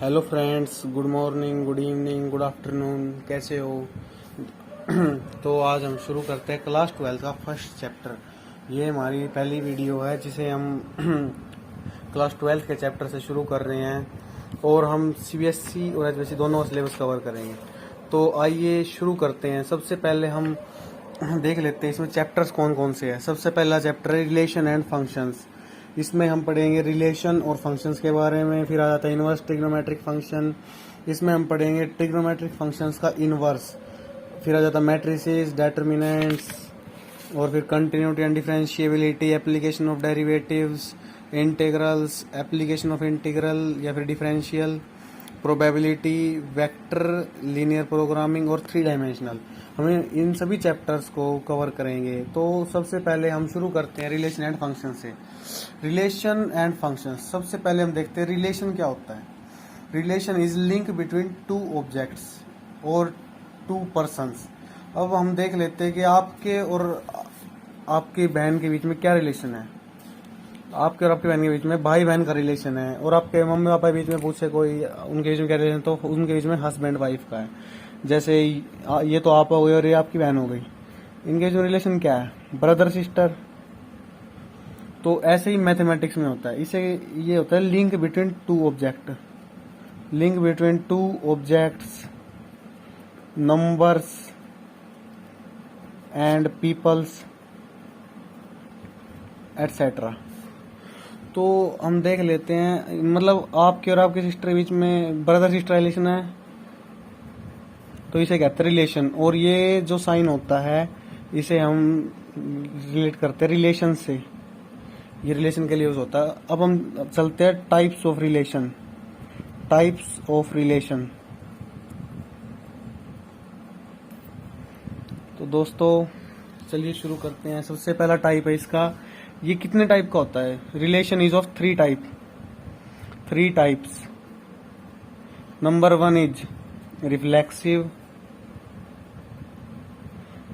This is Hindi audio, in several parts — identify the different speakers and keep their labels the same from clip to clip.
Speaker 1: Hello friends, good morning, good evening, good afternoon. कैसे हो? तो आज हम शुरू करते हैं क्लास 12 का फर्स्ट चैप्टर। ये हमारी पहली वीडियो है जिसे हम क्लास 12 के चैप्टर से शुरू कर रहे हैं और हम सीबीएसई और एचबीएसई दोनों सिलेबस कवर करेंगे। तो आइए शुरू करते हैं। सबसे पहले हम देख लेते हैं इसमें चैप्टर्स कौन कौन से हैं। सबसे पहला चैप्टर है रिलेशन एंड फंक्शंस। इसमें हम पढ़ेंगे रिलेशन और फंक्शंस के बारे में। फिर आ जाता है इनवर्स ट्रिग्नोमेट्रिक फंक्शन। इसमें हम पढ़ेंगे ट्रिग्नोमेट्रिक फंक्शंस का इनवर्स। फिर आ जाता है मैट्रिसेस, डेटर्मिनेंट्स और फिर continuity and differentiability, application of derivatives, integrals, application of integral या फिर differential, probability, vector, linear programming और थ्री डायमेंशनल। हमें इन सभी चैप्टर्स को कवर करेंगे। तो सबसे पहले हम शुरू करते हैं रिलेशन एंड फंक्शन से। रिलेशन एंड फंक्शन, सबसे पहले हम देखते हैं रिलेशन क्या होता है। Relation is link between two objects और टू पर्सन्स। अब हम देख लेते हैं कि आपके और आपकी बहन के बीच में क्या रिलेशन है। आपके और आपकी बहन के बीच में भाई बहन का रिलेशन है, और आपके मम्मी पापा के बीच में पूछे कोई उनके बीच में क्या रिलेशन, तो उनके बीच में हस्बैंड वाइफ का है। जैसे ये तो आप हो गई और ये आपकी बहन हो गई, इनके जो रिलेशन क्या है, ब्रदर सिस्टर। तो ऐसे ही मैथमेटिक्स में होता है। इसे ये होता है link between two object, link between two objects, numbers and peoples etcetera. तो हम देख लेते हैं, मतलब आपके और आपके सिस्टर के बीच में ब्रदर सिस्टर रिलेशन है तो इसे कहते हैं रिलेशन। और ये जो साइन होता है इसे हम रिलेट करते हैं रिलेशन से। ये रिलेशन के लिए यूज होता है। अब हम चलते हैं types of relation. Types of relation. तो दोस्तों चलिए शुरू करते हैं। सबसे पहला टाइप है इसका, ये कितने टाइप का होता है? Relation is of three types. Number 1 is reflexive,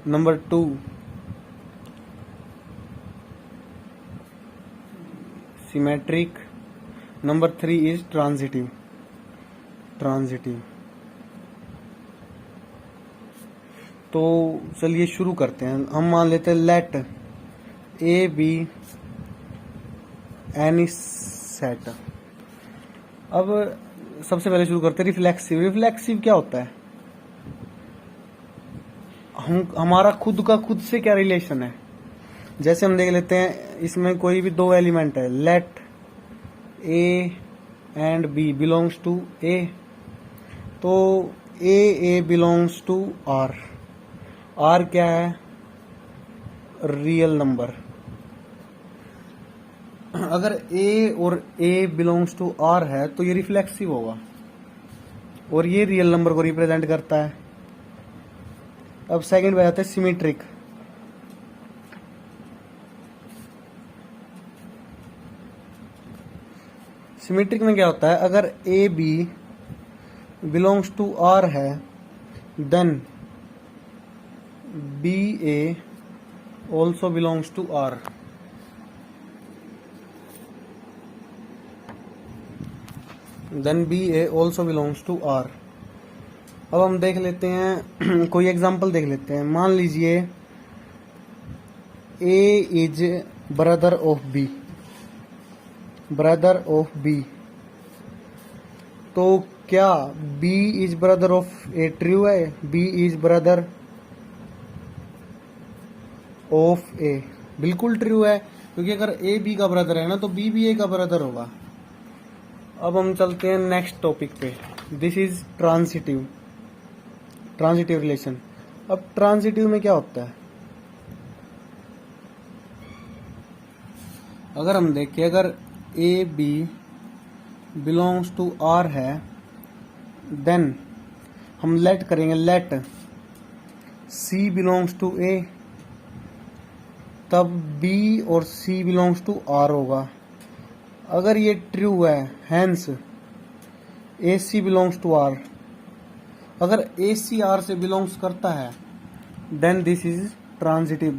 Speaker 1: number 2 symmetric, number 3 is transitive. तो चलिए शुरू करते हैं। हम मान लेते हैं let A B any set. अब सबसे पहले शुरू करते हैं रिफ्लेक्सिव। रिफ्लेक्सिव क्या होता है? हमारा खुद का खुद से क्या रिलेशन है। जैसे हम देख लेते हैं, इसमें कोई भी दो एलिमेंट है, let a and b belongs to a, तो a belongs to R. R क्या है? Real number. अगर ए और ए बिलोंग्स टू आर है तो ये रिफ्लेक्सिव होगा और ये रियल नंबर को रिप्रेजेंट करता है। अब सेकंड पे जाते हैं सिमेट्रिक। सिमेट्रिक में क्या होता है? अगर A B belongs to R है then B A also belongs to R. Then B A also belongs to R. अब हम देख लेते हैं कोई एग्जांपल देख लेते हैं। मान लीजिए A is brother of B, तो क्या B is brother of A true है? B is brother of A बिल्कुल ट्रू है, क्योंकि अगर ए बी का ब्रदर है ना तो बी ए का ब्रदर होगा। अब हम चलते हैं नेक्स्ट टॉपिक पे। This is transitive relation. अब ट्रांजिटिव में क्या होता है? अगर हम देखें, अगर A B belongs to R है देन हम लेट करेंगे, let C belongs to A, तब बी और सी बिलोंग्स टू आर होगा। अगर ये ट्रू है hence A C belongs to R. अगर ए सी आर से बिलोंग्स करता है देन दिस इज ट्रांजिटिव,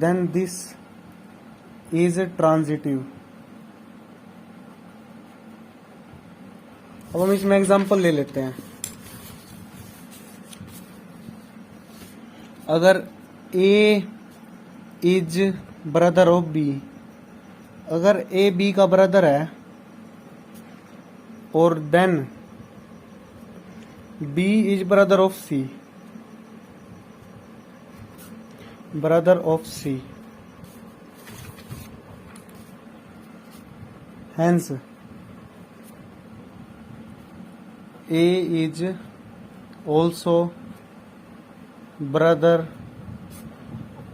Speaker 1: अब हम इसमें एग्जांपल ले लेते हैं। अगर a is brother of b, अगर ए बी का ब्रदर है और then b is brother of c, brother of c, hence a is also brother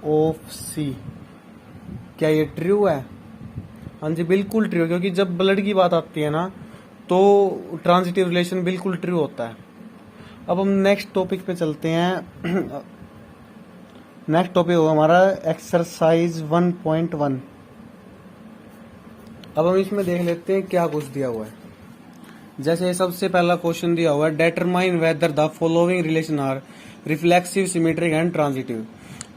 Speaker 1: of c. क्या ये ट्रू है? हाँ जी बिल्कुल ट्रू, क्योंकि जब ब्लड की बात आती है ना तो ट्रांजिटिव रिलेशन बिल्कुल ट्रू होता है। अब हम नेक्स्ट टॉपिक पे चलते हैं। नेक्स्ट टॉपिक होगा हमारा एक्सरसाइज 1.1। अब हम इसमें देख लेते हैं क्या कुछ दिया हुआ है। जैसे सबसे पहला क्वेश्चन दिया हुआ है, determine whether the following relation are reflexive, symmetric and transitive.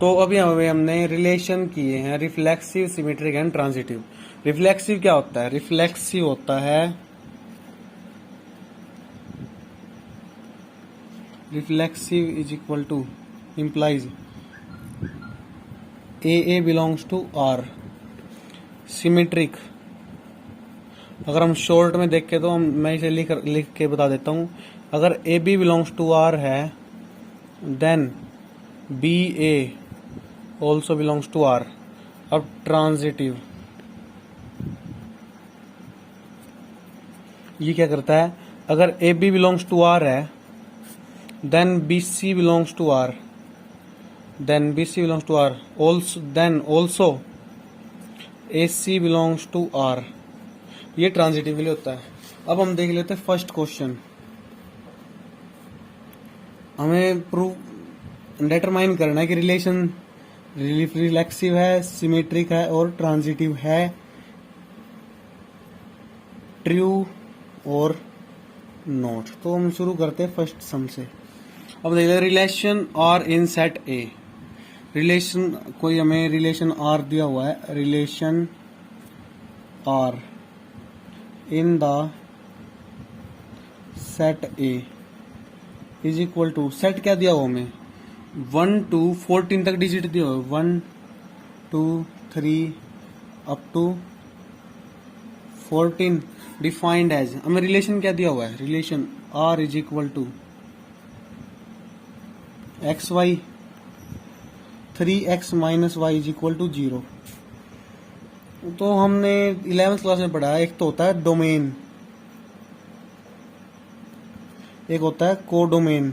Speaker 1: तो अभी हमने रिलेशन किए हैं reflexive, symmetric and transitive. Reflexive क्या होता है? रिफ्लेक्सिव होता है, reflexive is equal to implies A belongs to R. Symmetric अगर हम शॉर्ट में देख के तो मैं इसे लिख के बता देता हूं। अगर A B belongs to R है then B A also belongs to R. अब ट्रांजिटिव ये क्या करता है? अगर A B belongs to R है then b C belongs to R, then b C belongs to R also, then also a C belongs to R. ये ट्रांजिटिवली होता है। अब हम देख लेते हैं फर्स्ट क्वेश्चन। हमें प्रूव डिटरमाइन करना है कि रिलेशन रिफ्लेक्सिव है, सिमेट्रिक है और ट्रांजिटिव है, ट्रू और नॉट। तो हम शुरू करते हैं फर्स्ट सम से। अब देखिए relation R in set A. Relation कोई हमें रिलेशन आर दिया हुआ है, relation R in the set A is equal to, set क्या दिया हुआ हमें? 1 to 14 तक डिजिट दिया हुआ है, 1 2 3 अप टू 14 डिफाइंड एज। हमें रिलेशन क्या दिया हुआ है? Relation R is equal to X Y, 3x minus Y is equal to 0। तो हमने 11th क्लास में पढ़ा है, एक तो होता है डोमेन, एक होता है कोडोमेन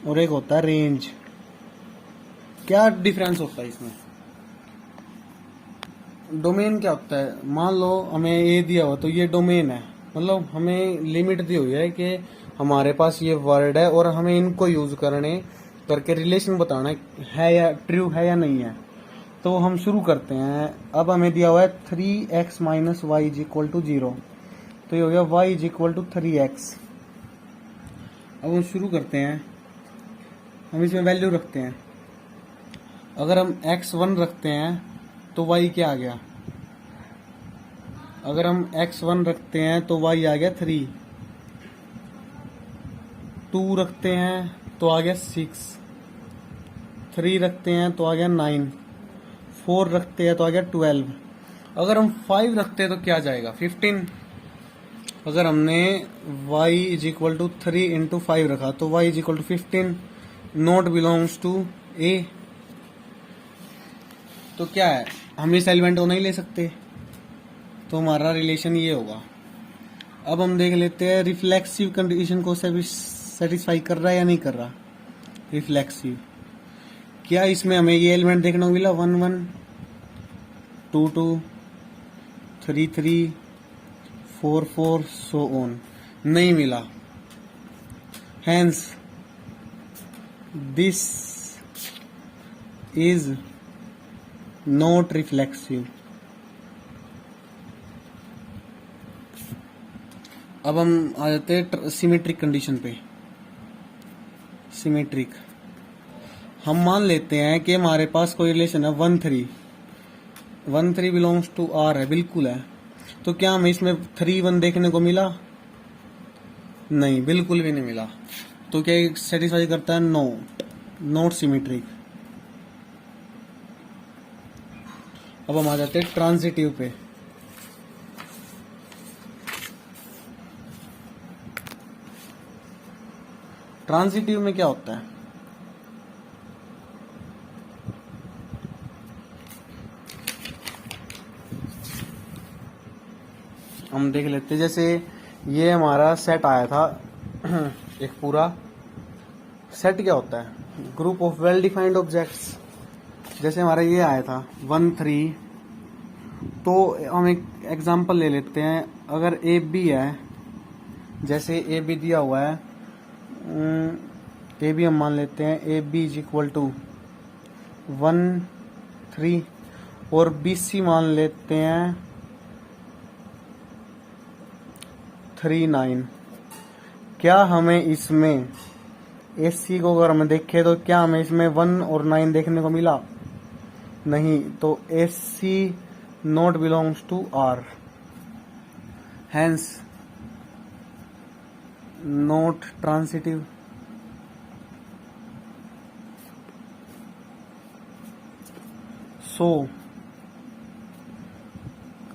Speaker 1: और एक होता है रेंज। क्या डिफरेंस होता है इसमें? डोमेन क्या होता है? मान लो हमें ए दिया हुआ तो ये डोमेन है, मतलब हमें लिमिट दी हुई है कि हमारे पास ये वर्ड है और हमें इनको यूज करके रिलेशन बताना है या ट्रू है या नहीं है। तो हम शुरू करते हैं। अब हमें दिया हुआ है 3x minus Y is equal to 0, तो ये हो गया y is equal to 3x। अब हम शुरू करते हैं, हम इसमें वैल्यू रखते हैं। अगर हम x1 रखते हैं तो y क्या आ गया? अगर हम x1 रखते हैं तो y आ गया 3, 2 रखते हैं तो आ गया 6, 3 रखते हैं तो आ गया 9, 4 रखते हैं तो आ गया 12। अगर हम 5 रखते हैं तो क्या जाएगा? 15। अगर हमने y is equal to 3 into 5 रखा तो y is equal to 15, not belongs to a। तो क्या है? हम इस एलिमेंट को नहीं ले सकते, तो हमारा रिलेशन ये होगा। अब हम देख लेते हैं रिफ्लेक्सिव कंडीशन को सेटिस्फाई कर रहा है या नहीं कर रहा। रिफ्लेक्सिव क्या इसमें हमें ये एलिमेंट देखने को मिला? 1 1 2 2 3 3 4 4 सो ऑन, नहीं मिला। Hence this is not reflexive. अब हम आ जाते हैं सिमेट्रिक कंडीशन पे। सिमेट्रिक हम मान लेते हैं कि हमारे पास कोई रिलेशन है 1 3 बिलोंग्स टू आर है, बिल्कुल है। तो क्या हमें इसमें 3 1 देखने को मिला? नहीं, बिल्कुल भी नहीं मिला। तो क्या सेटिस्फाई करता है? No, not symmetric. अब हम आ जाते हैं ट्रांजिटिव पे। ट्रांजिटिव में क्या होता है? हम देख लेते हैं। जैसे ये हमारा सेट आया था एक पूरा सेट क्या होता है? Group of well defined objects. जैसे हमारा ये आया था 1 3, तो हम एक एग्जांपल ले लेते हैं। अगर ए बी है, जैसे ए बी दिया हुआ है, ए बी हम मान लेते हैं A B is equal to 1 3, और बी सी मान लेते हैं 3 9। क्या हमें इसमें एस सी को अगर हम देखें तो क्या हमें इसमें 1 और 9 देखने को मिला? नहीं। तो S C not belongs to R, hence not transitive. So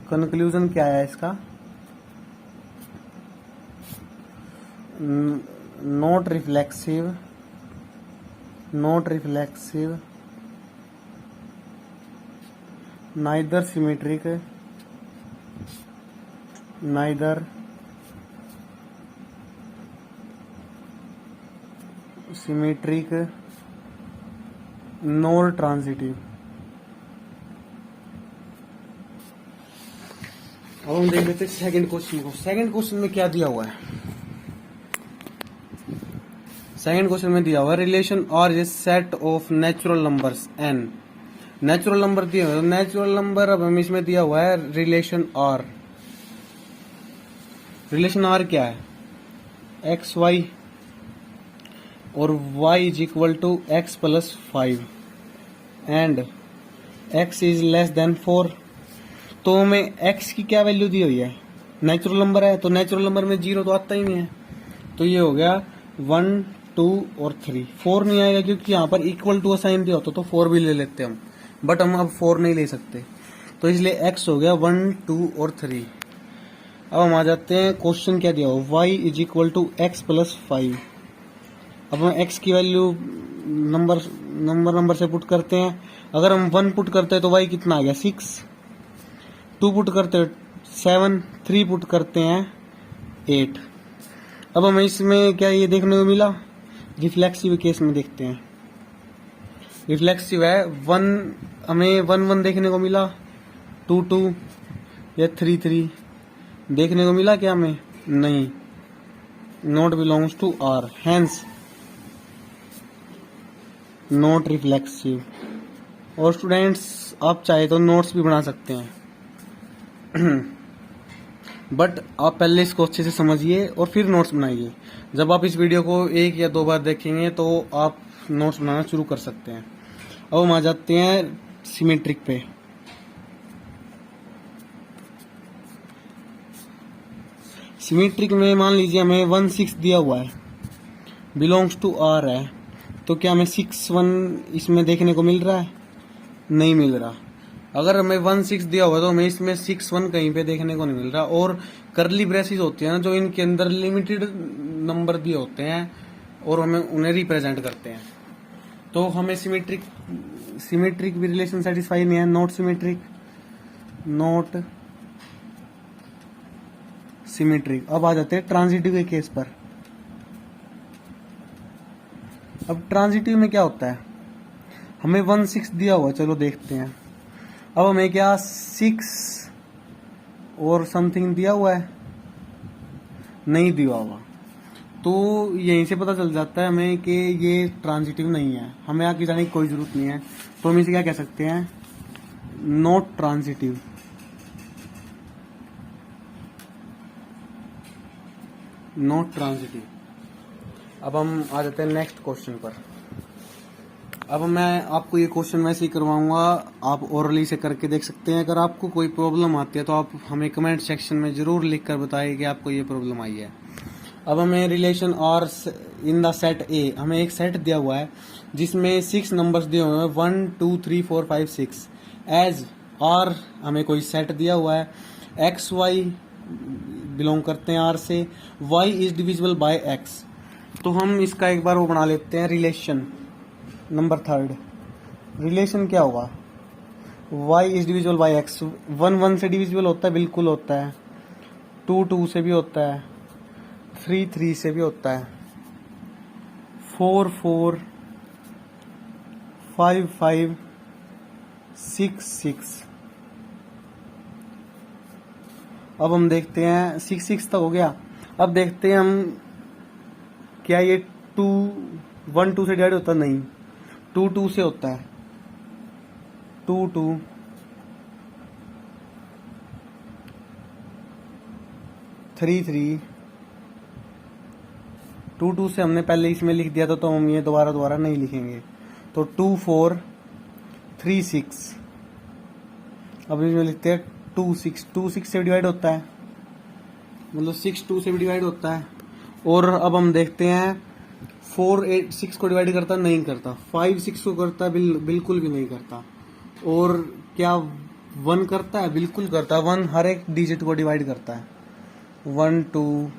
Speaker 1: conclusion क्या है इसका? Not reflexive, neither symmetric, nor transitive. अब हम देख लेते हैं सेकंड क्वेश्चन को। सेकंड क्वेश्चन में क्या दिया हुआ है? सेकंड क्वेश्चन में दिया हुआ है relation R is set of natural numbers N. Natural number दिए हुए, नेचुरल नंबर अब हम इसमें दिया हुआ है रिलेशन आर। रिलेशन आर क्या है? एक्स वाई और Y is equal to X plus 5 and X is less than 4। तो हमें एक्स की क्या वैल्यू दी हुई है? नेचुरल नंबर है, तो नेचुरल नंबर में 0 तो आता ही नहीं है। तो ये हो गया 1 2 और 3। 4 नहीं आएगा क्योंकि यहाँ पर इक्वल टू असाइन दिया होता, तो 4 भी ले लेते हम, बट हम अब 4 नहीं ले सकते, तो इसलिए x हो गया 1 2 और 3। अब हम आ जाते हैं क्वेश्चन क्या दिया हो, y is equal to X plus 5। अब हम x की वैल्यू नंबर से पुट करते हैं। अगर हम 1 पुट करते हैं तो y कितना आ गया? 6। 2 पुट करते हैं 7, 3 पुट करते हैं 8। अब हमें इसमें क्या ये देखने को मिला? रिफ्लेक्सिव केस में देखते हैं। रिफ्लेक्सिव है 1, हमें 1 1 देखने को मिला, 2 2 या 3 3 देखने को मिला क्या हमें? नहीं। Not belongs to R, hence not reflexive. और स्टूडेंट्स आप चाहे तो नोट्स भी बना सकते हैं बट आप पहले इसको अच्छे से समझिए और फिर नोट्स बनाइए। जब आप इस वीडियो को 1 या 2 बार देखेंगे तो आप नोट्स बनाना शुरू कर सकते हैं। अब हम आ जाते हैं सिमेट्रिक पे। सिमेट्रिक में मान लीजिए हमें 1 6 दिया हुआ है, बिलोंग्स टू आर है, तो क्या हमें 6 1 इसमें देखने को मिल रहा है? नहीं मिल रहा। अगर हमें 1 6 दिया हुआ तो हमें इसमें 6 1 कहीं पे देखने को नहीं मिल रहा। और करली ब्रेसेस होती है ना, जो इनके अंदर लिमिटेड नंबर दिए होते हैं और हमें उन्हें रिप्रेजेंट करते हैं, तो हमें सिमेट्रिक भी रिलेशन सेटिस्फाई नहीं है। Not symmetric. अब आ जाते हैं ट्रांजिटिव के केस पर। अब ट्रांजिटिव में क्या होता है? हमें 1 6 दिया हुआ, चलो देखते हैं। अब हमें क्या 6 और समथिंग दिया हुआ है? नहीं दिया हुआ। तो यहीं से पता चल जाता है हमें कि ये ट्रांजिटिव नहीं है, हमें आगे जाने की कोई जरूरत नहीं है। तो हम इसे क्या कह सकते हैं? Not transitive. अब हम आ जाते हैं नेक्स्ट क्वेश्चन पर। अब मैं आपको ये क्वेश्चन वैसे ही करवाऊंगा, आप ओरली से करके देख सकते हैं। अगर आपको कोई प्रॉब्लम आती है तो आप हमें कमेंट सेक्शन में जरूर लिख कर बताइए कि आपको ये प्रॉब्लम आई है। अब हमें relation R in the set A, हमें एक सेट दिया हुआ है जिसमें 6 नंबर्स दिए हुए हैं 1 2 3 4 5 6। एज आर हमें कोई सेट दिया हुआ है, एक्स वाई बिलोंग करते हैं आर से, Y is divisible by X. तो हम इसका एक बार वो बना लेते हैं रिलेशन। नंबर थर्ड रिलेशन क्या होगा, y is divisible by x. 1 1 से डिविजिबल होता है, बिल्कुल होता है। 2 2 से भी होता है, 3 3 से भी होता है, 4 4 5 5 6 6। अब हम देखते हैं 6 6 तक हो गया। अब देखते हैं हम क्या ये 2 1 2 से डिवाइड होता है, नहीं 2 2 से होता है, 2 2 3 3 2 2 से हमने पहले इसमें लिख दिया था तो हम ये दोबारा नहीं लिखेंगे। तो 2 4 3 6। अब इसमें लिखते हैं 2 6। 2 6 से डिवाइड होता है, मतलब 6 2 से भी डिवाइड होता है। और अब हम देखते हैं 4 8 6 को डिवाइड करता नहीं करता, 5 6 को करता है, बिल्कुल भी नहीं करता। और क्या 1 करता है, बिल्कुल करता है। 1 हर एक डिजिट को डिवाइड करता है, 1 2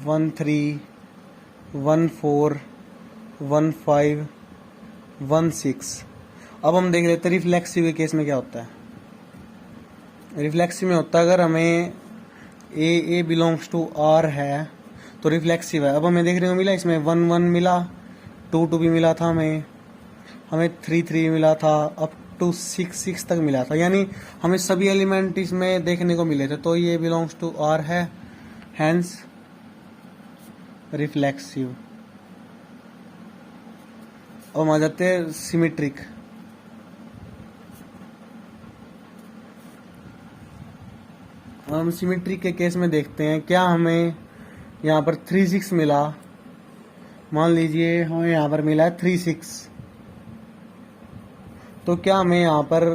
Speaker 1: 1 3 1 4 1 5 1 6। अब हम देख लेते हैं रिफ्लेक्सिव के केस में क्या होता है। रिफ्लेक्सिव में होता है अगर हमें ए बिलोंग्स टू आर है तो रिफ्लेक्सिव है। अब हमें देखने को मिला इसमें 1 1 मिला, 2 2 भी मिला था, हमें 3 3 मिला था, अप टू 6 6 तक मिला था, यानी हमें सभी एलिमेंट इसमें देखने को मिले थे। तो ये बिलोंग्स टू आर है, हैंस रिफ्लेक्सिव। अब हम आ जाते हैं सिमेट्रिक। हम सिमेट्रिक के केस में देखते हैं क्या हमें यहाँ पर 3 6 मिला, मान लीजिए हमें यहाँ पर मिला है 3 6, तो क्या हमें यहाँ पर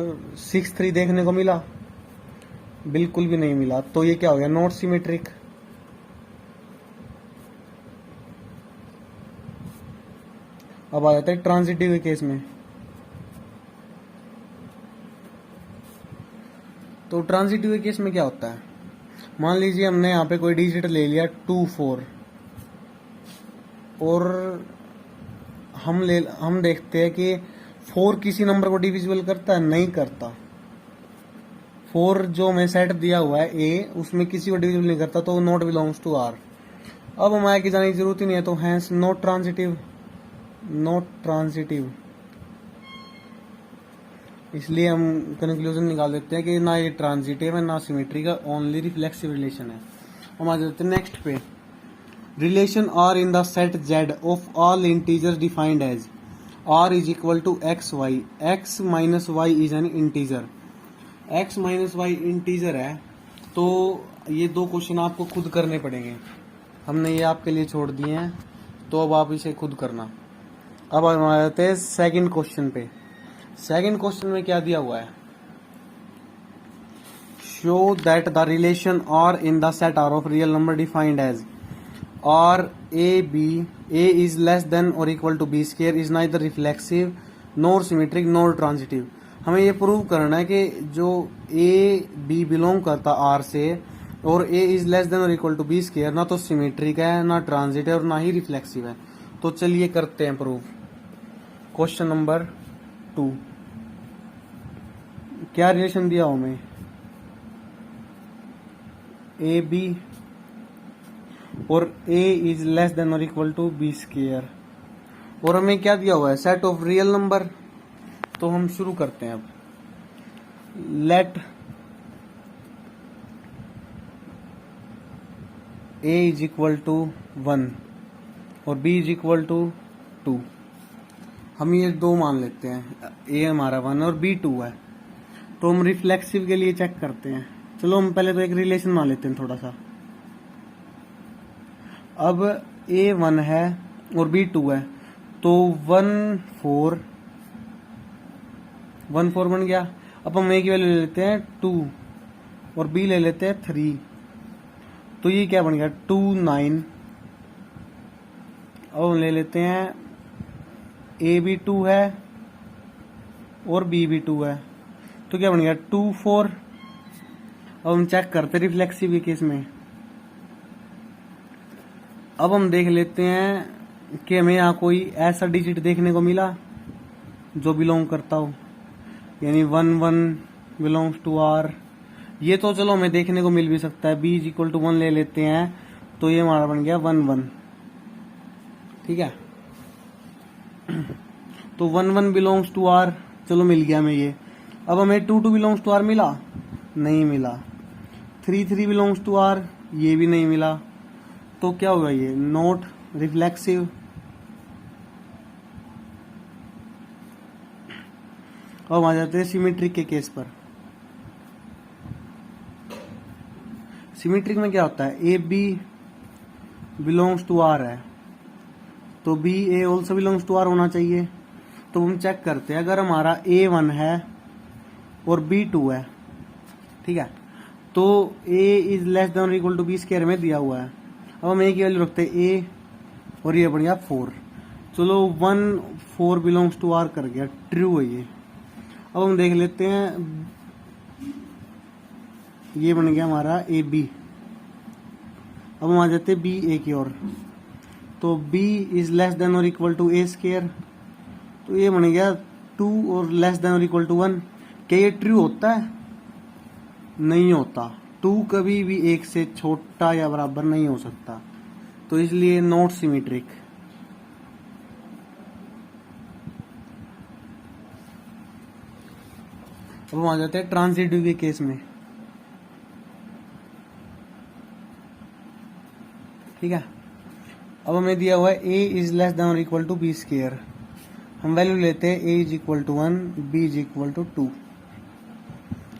Speaker 1: 6 3 देखने को मिला, बिल्कुल भी नहीं मिला। तो ये क्या हो गया, नॉट सिमेट्रिक। अब आ जाता है ट्रांजिटिव के केस में। तो ट्रांजिटिव के केस में क्या होता है, मान लीजिए हमने यहाँ पे कोई डिजिट ले लिया 2 4 और हम देखते हैं कि 4 किसी नंबर को डिविजिबल करता है, नहीं करता। 4 जो हमें सेट दिया हुआ है ए, उसमें किसी को डिविजिबल नहीं करता, तो नॉट बिलोंग्स टू आर। अब हमारे की जाने की जरूरत ही नहीं है, तो hence not transitive. Not transitive, इसलिए हम कंक्लूजन निकाल देते हैं कि ना ये ट्रांजिटिव है ना सिमेट्री का, ओनली रिफ्लेक्सिव रिलेशन है। हम आ जाते हैं नेक्स्ट पे। Relation R in the set Z of all integers defined as R is equal to X Y, X minus Y is an integer. X minus Y integer है, तो ये 2 क्वेश्चन आपको खुद करने पड़ेंगे, हमने ये आपके लिए छोड़ दिए हैं, तो अब आप इसे खुद करना। अब हम आ जाते हैं सेकंड क्वेश्चन पे। सेकंड क्वेश्चन में क्या दिया हुआ है, show that the relation R in the set R of real number defined as R a b, a is less than और equal to B square is neither reflexive nor symmetric nor transitive. हमें ये प्रूव करना है कि जो ए बी बिलोंग करता आर से और ए इज लेस देन और इक्वल टू बी स्क्वायर ना तो सिमेट्रिक है, ना ट्रांजिटिव और ना ही रिफ्लेक्सिव है। तो चलिए करते हैं प्रूव। क्वेश्चन नंबर 2, क्या रिलेशन दिया हमें, ए बी और ए इज लेस देन और इक्वल टू बी स्क्वायर, और हमें क्या दिया हुआ है, सेट ऑफ रियल नंबर। तो हम शुरू करते हैं। अब let A is equal to 1 और बी इज इक्वल टू 2। हम ये 2 मान लेते हैं, ए हमारा 1 और बी 2 है। तो हम रिफ्लेक्सिव के लिए चेक करते हैं। चलो हम पहले तो एक रिलेशन मान लेते हैं थोड़ा सा। अब ए 1 है और बी 2 है, तो 1 4 बन गया। अब हम ए की वैल्यू ले लेते हैं 2 और बी ले लेते हैं 3, तो ये क्या बन गया 2 9। अब हम ले लेते हैं ए भी 2 है और बी भी 2 है, तो क्या बन गया 2 4। अब हम चेक करते रिफ्लेक्सिव के केस में। अब हम देख लेते हैं कि हमें यहाँ कोई ऐसा डिजिट देखने को मिला जो बिलोंग करता हो, यानी 1 1 बिलोंग्स टू आर। ये तो चलो हमें देखने को मिल भी सकता है। b इज इक्वल टू 1 ले लेते हैं, तो ये हमारा बन गया 1 1। ठीक है, तो 1 1 बिलोंग्स टू आर, चलो मिल गया हमें ये। अब हमें 2 2 बिलोंग्स टू आर मिला, नहीं मिला। 3 3 बिलोंग्स टू आर, ये भी नहीं मिला। तो क्या होगा ये नॉट रिफ्लेक्सिव। अब आ जाते हैं सिमेट्रिक के केस पर। सिमेट्रिक में क्या होता है, A B belongs to R है, तो B A also belongs to R होना चाहिए। तो हम चेक करते हैं, अगर हमारा ए 1 है और बी 2 है, ठीक है, तो ए इज लेस देन और इक्वल टू बी स्क्वायर में दिया हुआ है। अब हम ए की वैल्यू रखते हैं ए और ये बन गया 4। चलो 1 4 बिलोंग्स टू आर कर गया, ट्रू है ये। अब हम देख लेते हैं, ये बन गया हमारा ए बी। अब हम आ जाते हैं बी ए की ओर, तो b इज लेस देन और इक्वल टू ए स्क्वायर, तो ये बन गया 2 और लेस देन और इक्वल टू 1। क्या ये ट्रू होता है? नहीं होता। 2 कभी भी 1 से छोटा या बराबर नहीं हो सकता, तो इसलिए नॉट सिमेट्रिक। अब हम आ जाते हैं ट्रांजिटिव के केस में। ठीक है, अब हमें दिया हुआ है a इज लेस देन और इक्वल टू बी स्क्वायर। हम वैल्यू लेते हैं a is equal to 1, b is equal to 2।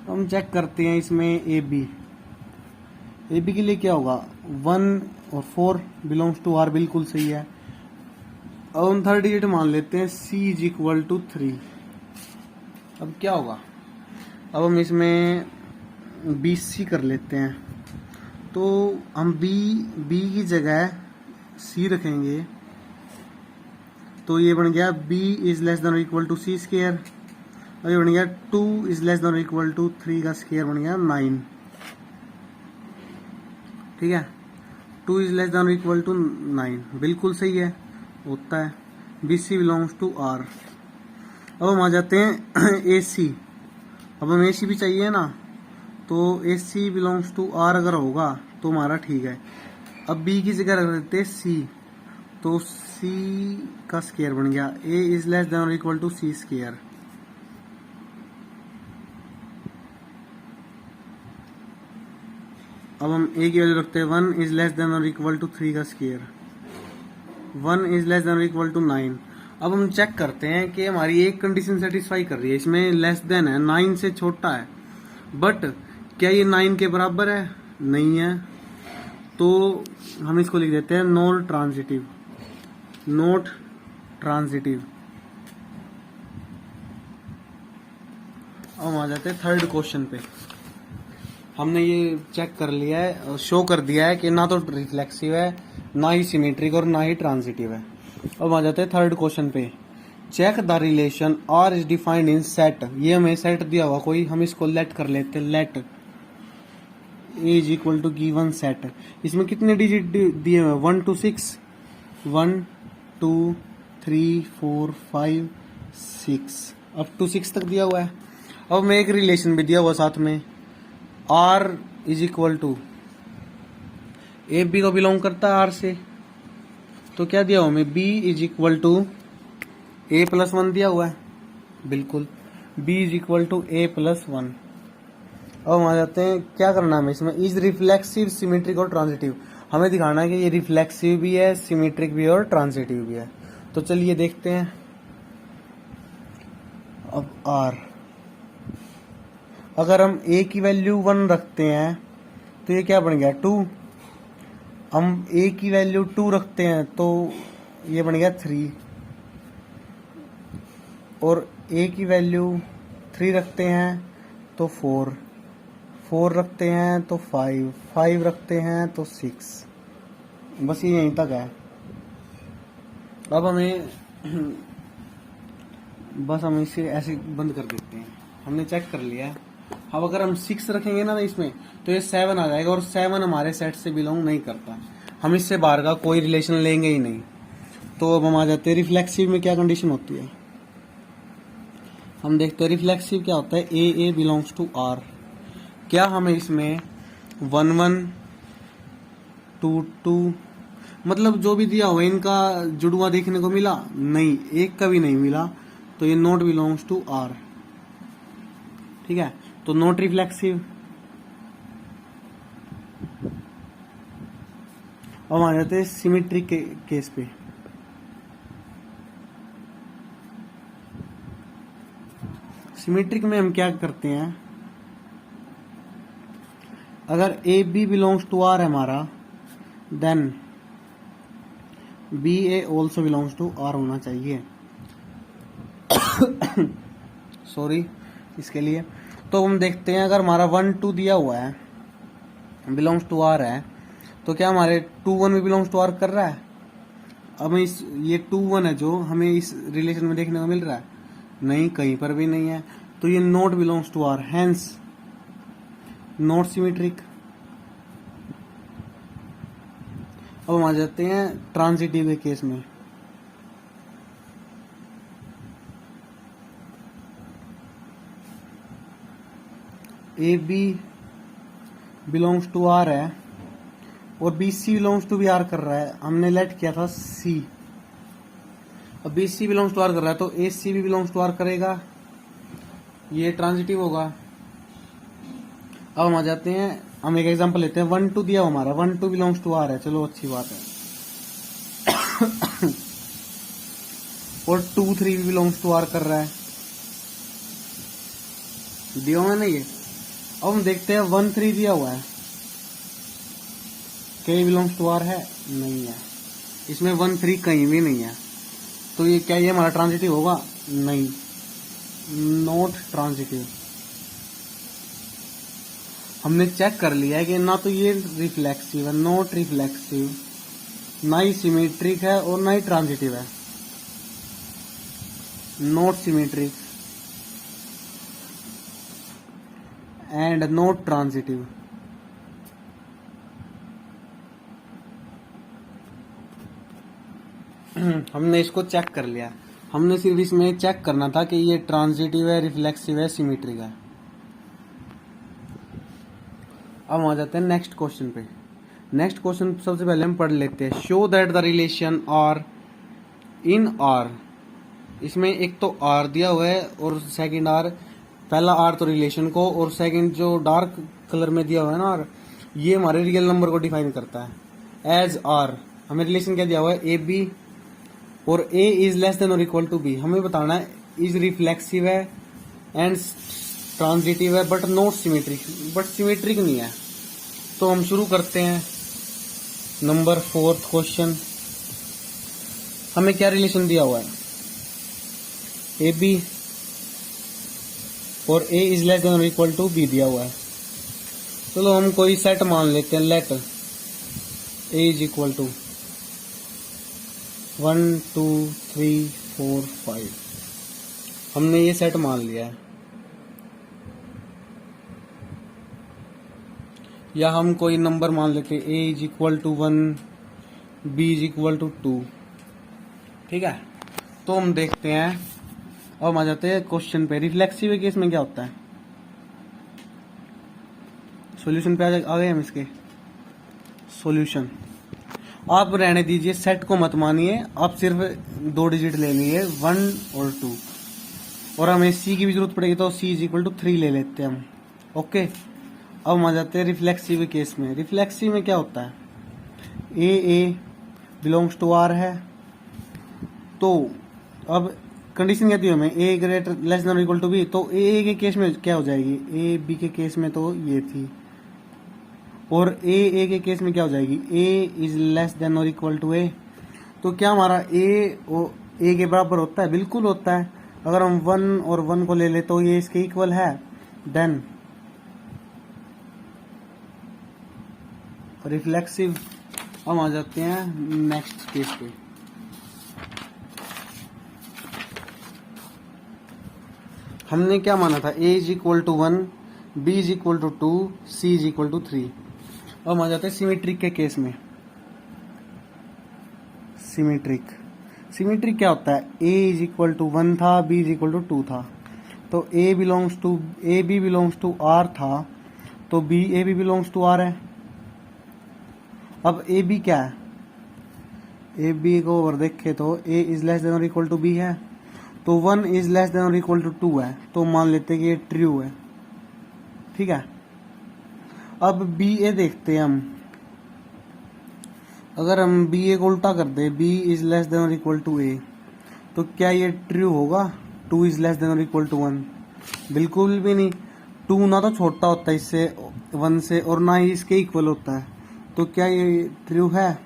Speaker 1: हम चेक करते हैं इसमें ए बी के लिए क्या होगा, 1 और 4 बिलोंग्स टू आर, बिल्कुल सही है। अब हम थर्ड डिजिट मान लेते हैं c इज इक्वल टू 3। अब क्या होगा, अब हम इसमें BC कर लेते हैं, तो हम B की जगह C रखेंगे, तो ये बन गया b इज लेस देन और इक्वल टू c स्क्वायर, और ये बन गया 2 इज लेस देन और इक्वल टू 3 का स्क्वायर बन गया 9। ठीक है, 2 इज लेस देन और इक्वल टू 9, बिल्कुल सही है, होता है। BC belongs to R। अब हम आ जाते हैं AC। अब हम AC भी चाहिए ना, तो AC बिलोंग्स टू R अगर होगा तो हमारा ठीक है। अब B की जगह रख देते हैं C, तो C का स्क्वायर बन गया A इज लेस देन और इक्वल टू C स्क्वायर। अब हम A की वैल्यू रखते हैं 1 इज लेस देन और इक्वल टू 3 का स्क्वायर, 1 इज लेस देन और इक्वल टू 9। अब हम चेक करते हैं कि हमारी एक कंडीशन सेटिस्फाई कर रही है, इसमें लेस देन है, 9 से छोटा है, बट क्या ये 9 के बराबर है? नहीं है, तो हम इसको लिख देते हैं नॉट ट्रांजिटिव। Not transitive. अब हम आ जाते हैं थर्ड क्वेश्चन पे। हमने ये चेक कर लिया है, शो कर दिया है कि ना तो रिफ्लेक्सिव है, ना ही सिमेट्रिक और ना ही ट्रांजिटिव है। अब आ जाते हैं थर्ड क्वेश्चन पे। Check the relation R is defined in set. ये हमें सेट दिया हुआ कोई, हम इसको लेट कर लेते हैं, let A is equal to given set. इसमें कितने डिजिट दिए हुए हैं? 1 to 6, 1 2 3 4 5 6, अप टू 6 तक दिया हुआ है। अब हमें एक रिलेशन भी दिया हुआ साथ में, R is equal to A B को बिलोंग करता है आर से, तो क्या दिया हुआ हमें? B is equal to A+1 दिया हुआ है, बिल्कुल B is equal to A+1। अब हम आ जाते हैं, क्या करना है हमें इसमें? इज रिफ्लेक्सिव, सिमेट्रिक और ट्रांजिटिव। हमें दिखाना है कि ये रिफ्लेक्सिव भी है, सिमेट्रिक भी है और ट्रांजिटिव भी है। तो चलिए देखते हैं। अब R, अगर हम A की वैल्यू 1 रखते हैं तो ये क्या बन गया? 2। हम A की वैल्यू 2 रखते हैं तो ये बन गया 3। और ए की वैल्यू 3 रखते हैं तो 4, 4 रखते हैं तो 5, 5 रखते हैं तो 6। बस ये यहीं तक है। अब हमें बस हम इसे ऐसे बंद कर देते हैं। हमने चेक कर लिया है। अब अगर हम 6 रखेंगे ना इसमें तो ये 7 आ जाएगा, और 7 हमारे सेट से बिलोंग नहीं करता। हम इससे बाहर का कोई रिलेशन लेंगे ही नहीं। तो अब हम आ जाते हैं रिफ्लेक्सिव में क्या कंडीशन होती है। हम देखते हैं रिफ्लेक्सिव क्या होता है। ए बिलोंग्स टू आर। क्या हमें इसमें 1 1 2 2 मतलब जो भी दिया हुआ इनका जुड़वा देखने को मिला? नहीं, एक का भी नहीं मिला। तो ये नॉट बिलोंग्स टू आर। ठीक है, तो नॉट रिफ्लेक्सिव। अब आ जाते हैं सिमेट्रिक के केस पे। सिमेट्रिक में हम क्या करते हैं, अगर A B belongs to R है हमारा, then B A also belongs to R होना चाहिए। सॉरी इसके लिए। तो हम देखते हैं अगर हमारा 1 2 दिया हुआ है, बिलोंग्स टू आर है, तो क्या हमारे 2 1 भी बिलोंग्स टू आर कर रहा है? अब इस ये 2 1 है जो हमें इस रिलेशन में देखने को मिल रहा है? नहीं, कहीं पर भी नहीं है। तो ये not belongs to R, hence not symmetric. अब हम आ जाते हैं ट्रांजिटिव के केस में। A B belongs to R है और बी सी बिलोंग्स टू भी आर कर रहा है। हमने लेट किया था सी। अब B C belongs to R कर रहा है तो ए सी भी बिलोंग्स टू आर करेगा, ये ट्रांजिटिव होगा। अब हम आ जाते हैं, हम एक एग्जांपल लेते हैं। 1 2 दिया हुआ हमारा, 1 2 बिलोंग्स टू आर है, चलो अच्छी बात है। और 2 3 भी बिलोंग्स टू आर कर रहा है, दिया हुआ है ना ये। अब हम देखते हैं 1 3 दिया हुआ है, क्या बिलोंग्स टू आर है? नहीं है, इसमें 1 3 कहीं भी नहीं है। तो ये क्या ये हमारा ट्रांजिटिव होगा? नहीं, नॉट ट्रांजिटिव। हमने चेक कर लिया है कि ना तो ये रिफ्लेक्सिव है, नॉट रिफ्लेक्सिव, ना ही सिमेट्रिक है और ना ही ट्रांजिटिव है। Not symmetric and not transitive. हमने इसको चेक कर लिया। हमने सिर्फ इसमें चेक करना था कि ये ट्रांजिटिव है, रिफ्लेक्सिव है, सिमेट्रिक है। अब हम आ जाते हैं नेक्स्ट क्वेश्चन पे। नेक्स्ट क्वेश्चन सबसे पहले हम पढ़ लेते हैं। Show that the relation R in R. इसमें एक तो आर दिया हुआ है और सेकंड आर। पहला आर तो रिलेशन को, और सेकंड जो डार्क कलर में दिया हुआ है ना आर, ये हमारे रियल नंबर को डिफाइन करता है। एज आर हमें रिलेशन क्या दिया हुआ है? ए बी, और ए इज लेस देन और इक्वल टू बी। हमें बताना है इज रिफ्लेक्सिव है एंड ट्रांजिटिव है but not symmetric, but symmetric नहीं है। तो हम शुरू करते हैं। Number 4th question. हमें क्या रिलेशन दिया हुआ है? ए बी और ए इज लेस देन और इक्वल टू बी दिया हुआ है। चलो हम कोई सेट मान लेते हैं। Let A is equal to 1 2 3 4 5। हमने ये सेट मान लिया है। या हम कोई नंबर मान लेते हैं, a is equal to 1, b is equal to 2। ठीक है, तो हम देखते हैं। अब हम आ जाते हैं क्वेश्चन पे। रिफ्लेक्सिव केस में क्या होता है? सॉल्यूशन पे आ गए हम इसके। सॉल्यूशन आप रहने दीजिए, सेट को मत मानिए, आप सिर्फ 2 डिजिट ले लीजिए, 1 और 2। और हमें सी की भी जरूरत पड़ेगी तो सी इज इक्वल टू 3 ले लेते हैं हम। ओके, अब हम आ जाते हैं रिफ्लेक्सिव केस में। रिफ्लेक्सिव में क्या होता है? ए बिलोंग्स टू आर है, तो अब कंडीशन क्या थी हमें? A greater less than equal to b. तो ए के केस में क्या हो जाएगी? ए बी के केस में तो ये थी, और ए के केस में क्या हो जाएगी? ए इज लेस देन और इक्वल टू ए। तो क्या हमारा ए के बराबर होता है? बिल्कुल होता है। अगर हम 1 और 1 को ले ले तो ये इसके इक्वल है। Then reflexive. हम आ जाते हैं नेक्स्ट केस पे। हमने क्या माना था, a is equal to 1, b is equal to 2, c is equal to 3। अब हम आ जाते हैं सिमेट्रिक के केस में। सिमेट्रिक क्या होता है, a इज इक्वल टू 1 था, b इज इक्वल टू 2 था, तो a b belongs to r था, तो a b belongs to r है। अब a b क्या है, a b को अगर देखे तो a इज लेस देन और इक्वल टू b है, तो 1 इज लेस देन और इक्वल टू 2 है, तो मान लेते हैं कि ये ट्रू है। ठीक है। अब बी ए देखते हैं हम। अगर हम बी ए को उल्टा कर दे, b इज लेस देन और इक्वल टू a, तो क्या ये ट्रू होगा 2 इज लेस देन और इक्वल टू 1? बिल्कुल भी नहीं। 2 ना तो छोटा होता है इससे 1 से, और ना ही इसके इक्वल होता है, तो क्या ये ट्रू है?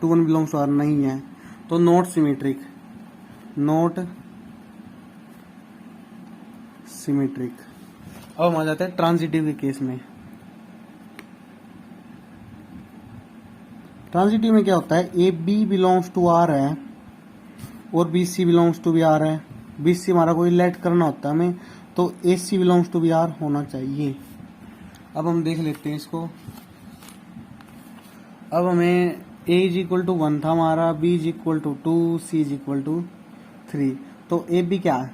Speaker 1: 2 1 बिलोंग्स टू r नहीं है, तो नॉट सिमेट्रिक। अब हम आ जाते हैं ट्रांजिटिव के केस में। ट्रांजिटिव में क्या होता है, A B belongs to R है और B C belongs to B R है। बी सी हमारा कोई लेट करना होता है हमें, तो A C belongs to B R होना चाहिए। अब हम देख लेते हैं इसको। अब हमें a इज इक्वल टू 1 था हमारा, b is equal to 2, c is equal to 3, तो ए बी क्या है,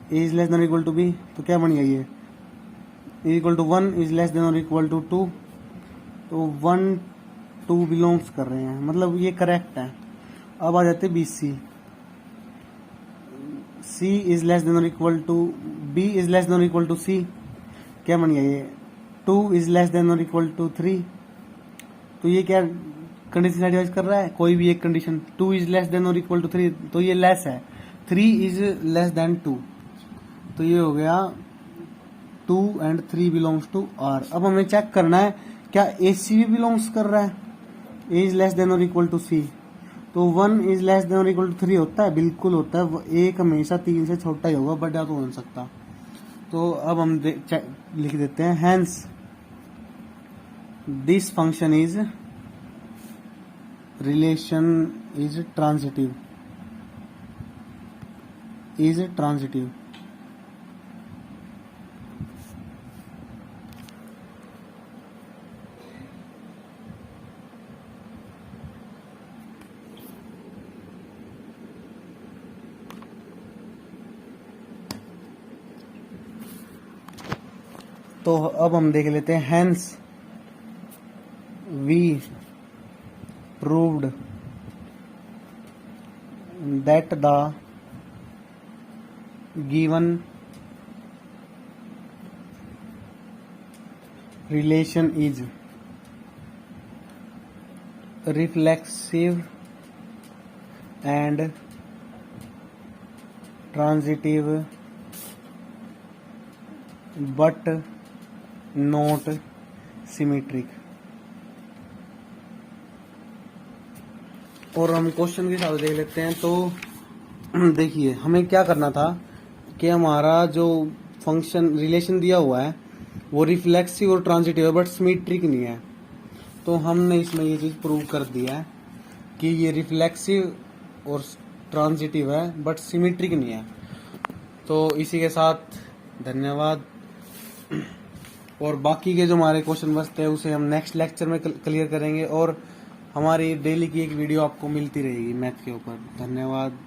Speaker 1: a is less than equal to b, तो क्या बन गया ये equal to 1 is less than और इक्वल टू 2, तो 1 2 बिलोंग्स कर रहे हैं, मतलब ये करेक्ट है। अब आ जाते b c. c is less than और equal to b is less than और इक्वल टू c, क्या बन गया ये 2 इज लेस देन और इक्वल टू 3, तो ये क्या कंडीशन सेटिस्फाई कर रहा है, कोई भी एक कंडीशन। 2 इज लेस देन और इक्वल टू 3, तो ये लेस है। 3 इज लेस देन 2, तो ये हो गया 2 एंड 3 बिलोंग्स टू r। अब हमें चेक करना है क्या ए सी भी बिलोंग्स कर रहा है, a इज लेस देन और इक्वल टू c, तो 1 इज लेस देन और इक्वल टू 3 होता है, बिल्कुल होता है। एक हमेशा 3 से छोटा ही होगा, बड़ा तो हो नहीं सकता। तो अब हम लिख देते हैं, hence this function is relation is transitive. तो अब हम देख लेते हैं, hence we proved that the given relation is reflexive and transitive but not symmetric. और हम क्वेश्चन के हिसाब से देख लेते हैं। तो देखिए हमें क्या करना था कि हमारा जो फंक्शन रिलेशन दिया हुआ है वो रिफ्लेक्सिव और ट्रांजिटिव है बट सिमेट्रिक नहीं है। तो हमने इसमें ये चीज़ प्रूव कर दिया है कि ये रिफ्लेक्सिव और ट्रांजिटिव है बट सिमेट्रिक नहीं है। तो इसी के साथ धन्यवाद। और बाकी के जो हमारे क्वेश्चन बचते हैं उसे हम नेक्स्ट लेक्चर में क्लियर करेंगे, और हमारी डेली की एक वीडियो आपको मिलती रहेगी मैथ के ऊपर। धन्यवाद।